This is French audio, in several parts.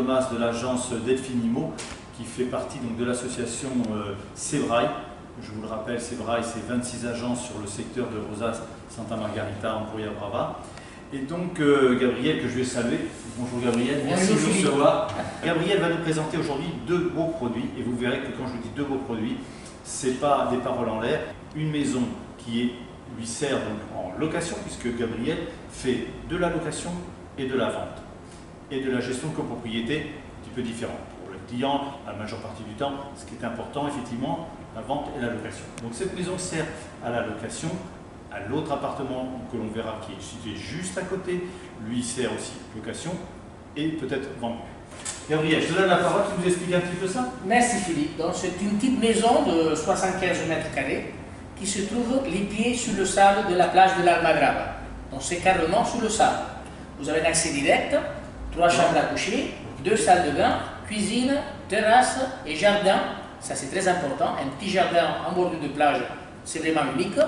Thomas de l'agence Delphinimo qui fait partie donc, de l'association Sebrae. Je vous le rappelle, Sebrae, c'est 26 agences sur le secteur de Rosas, Santa Margarita, Empuria Brava. Et donc Gabriel, que je vais saluer. Bonjour Gabriel, merci de nous recevoir. Gabriel va nous présenter aujourd'hui deux beaux produits. Et vous verrez que quand je vous dis deux beaux produits, ce n'est pas des paroles en l'air. Une maison qui lui sert donc en location, puisque Gabriel fait de la location et de la vente. Et de la gestion de copropriété un petit peu différente. Pour le client, la majeure partie du temps, ce qui est important, effectivement, la vente et la location. Donc cette maison sert à la location, à l'autre appartement que l'on verra qui est situé juste à côté, lui sert aussi location et peut-être vendu. Gabriel, je te donne la parole, tu nous expliques un petit peu ça? Merci Philippe. C'est une petite maison de 75 mètres carrés qui se trouve les pieds sur le sable de la plage de l'Almadraba. Donc c'est carrément sous le sable. Vous avez un accès direct, 3 chambres à coucher, 2 salles de bain, cuisine, terrasse et jardin. Ça c'est très important, un petit jardin en bordure de plage, c'est vraiment unique.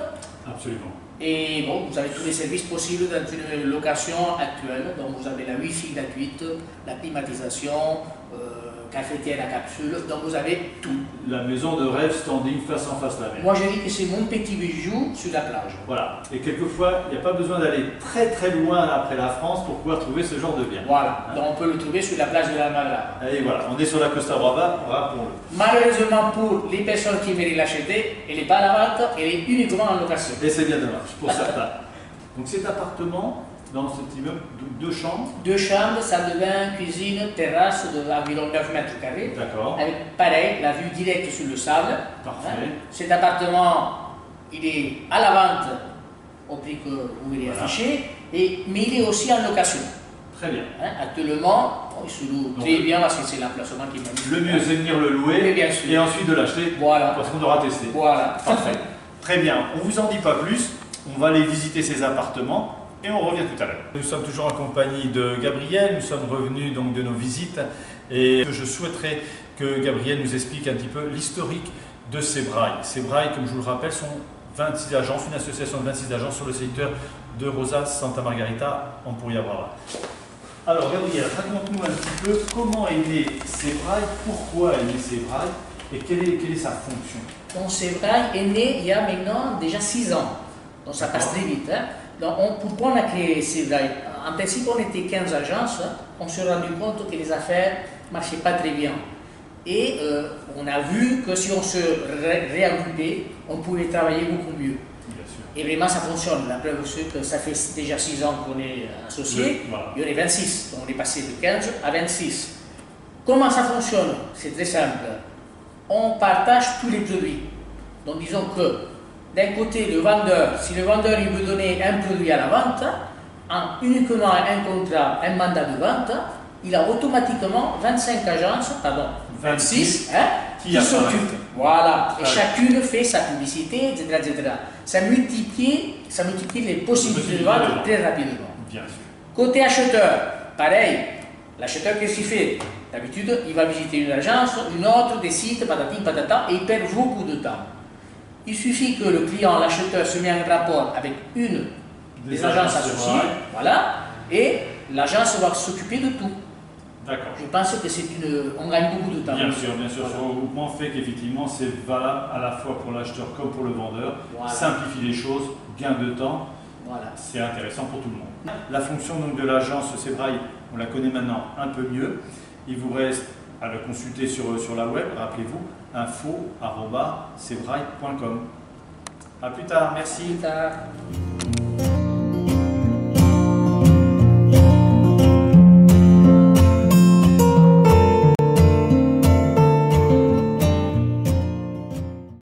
Absolument. Et bon, vous avez tous les services possibles dans une location actuelle. Donc vous avez la Wi-Fi gratuite, la climatisation, cafetière à capsule, donc vous avez tout. La maison de rêve standing face en face la mer. Moi je dis que c'est mon petit bijou sur la plage. Voilà, et quelquefois il n'y a pas besoin d'aller très très loin après la France pour pouvoir trouver ce genre de bien. Voilà, donc on peut le trouver sur la plage de l'Almadraba. Et voilà, on est sur la Costa Brava, rappelons-le. Malheureusement pour les personnes qui veulent l'acheter, elle n'est pas à la vente, elle est uniquement en location. Et c'est bien dommage pour certains. Donc cet appartement, dans cet immeuble, 2 chambres. 2 chambres, salle de bain, cuisine, terrasse d'environ 9 mètres carrés. D'accord. Avec pareil, la vue directe sur le sable. Parfait. Cet appartement, il est à la vente au prix que vous verrez affiché, mais il est aussi en location. Très bien. Actuellement, il se loue très bien parce que c'est l'emplacement qui m'a mis. Le mieux, c'est de venir le louer et ensuite de l'acheter parce qu'on aura testé. Voilà. Parfait. Très bien. On ne vous en dit pas plus. On va aller visiter ces appartements. Et on revient tout à l'heure. Nous sommes toujours en compagnie de Gabriel, nous sommes revenus donc de nos visites et je souhaiterais que Gabriel nous explique un petit peu l'historique de Sebrae. Sebrae, comme je vous le rappelle, sont 26 agences, une association de 26 agences sur le secteur de Rosas, Santa Margarita, Empuria Brava. Alors Gabriel, raconte-nous un petit peu comment est né Sebrae, pourquoi est né Sebrae et quelle est sa fonction. Donc Sebrae est né il y a maintenant déjà 6 ans, donc ça passe très vite. Donc, pourquoi on a créé Sebrae? En principe, on était 15 agences, on s'est rendu compte que les affaires ne marchaient pas très bien. Et on a vu que si on se réagrupait, on pouvait travailler beaucoup mieux. Bien sûr. Et vraiment, ça fonctionne. La preuve, c'est que ça fait déjà 6 ans qu'on est associés, voilà. Il y en a 26. Donc, on est passé de 15 à 26. Comment ça fonctionne? C'est très simple. On partage tous les produits. Donc, disons que d'un côté, le vendeur, si le vendeur il veut donner un produit à la vente, uniquement un contrat, un mandat de vente, il a automatiquement 25 agences, pardon, 26, qui s'occupent. Voilà, et chacune fait sa publicité, etc. etc. Ça multiplie les possibilités de vente très rapidement. Bien sûr. Côté acheteur, pareil, l'acheteur qu'est-ce qu'il fait? D'habitude, il va visiter une agence, une autre, des sites, patati patata, et il perd beaucoup de temps. Il suffit que le client, l'acheteur, se mette en rapport avec une des agences associées, voilà, et l'agence va s'occuper de tout. D'accord. Je pense que on gagne beaucoup de temps. Bien sûr, ce regroupement fait qu'effectivement c'est valable à la fois pour l'acheteur comme pour le vendeur, simplifie les choses, gain de temps, c'est intéressant pour tout le monde. La fonction donc, de l'agence Sebrae, on la connaît maintenant un peu mieux, il vous reste à le consulter sur la web, rappelez-vous, info@sebrae.com. A plus tard, merci. À plus tard.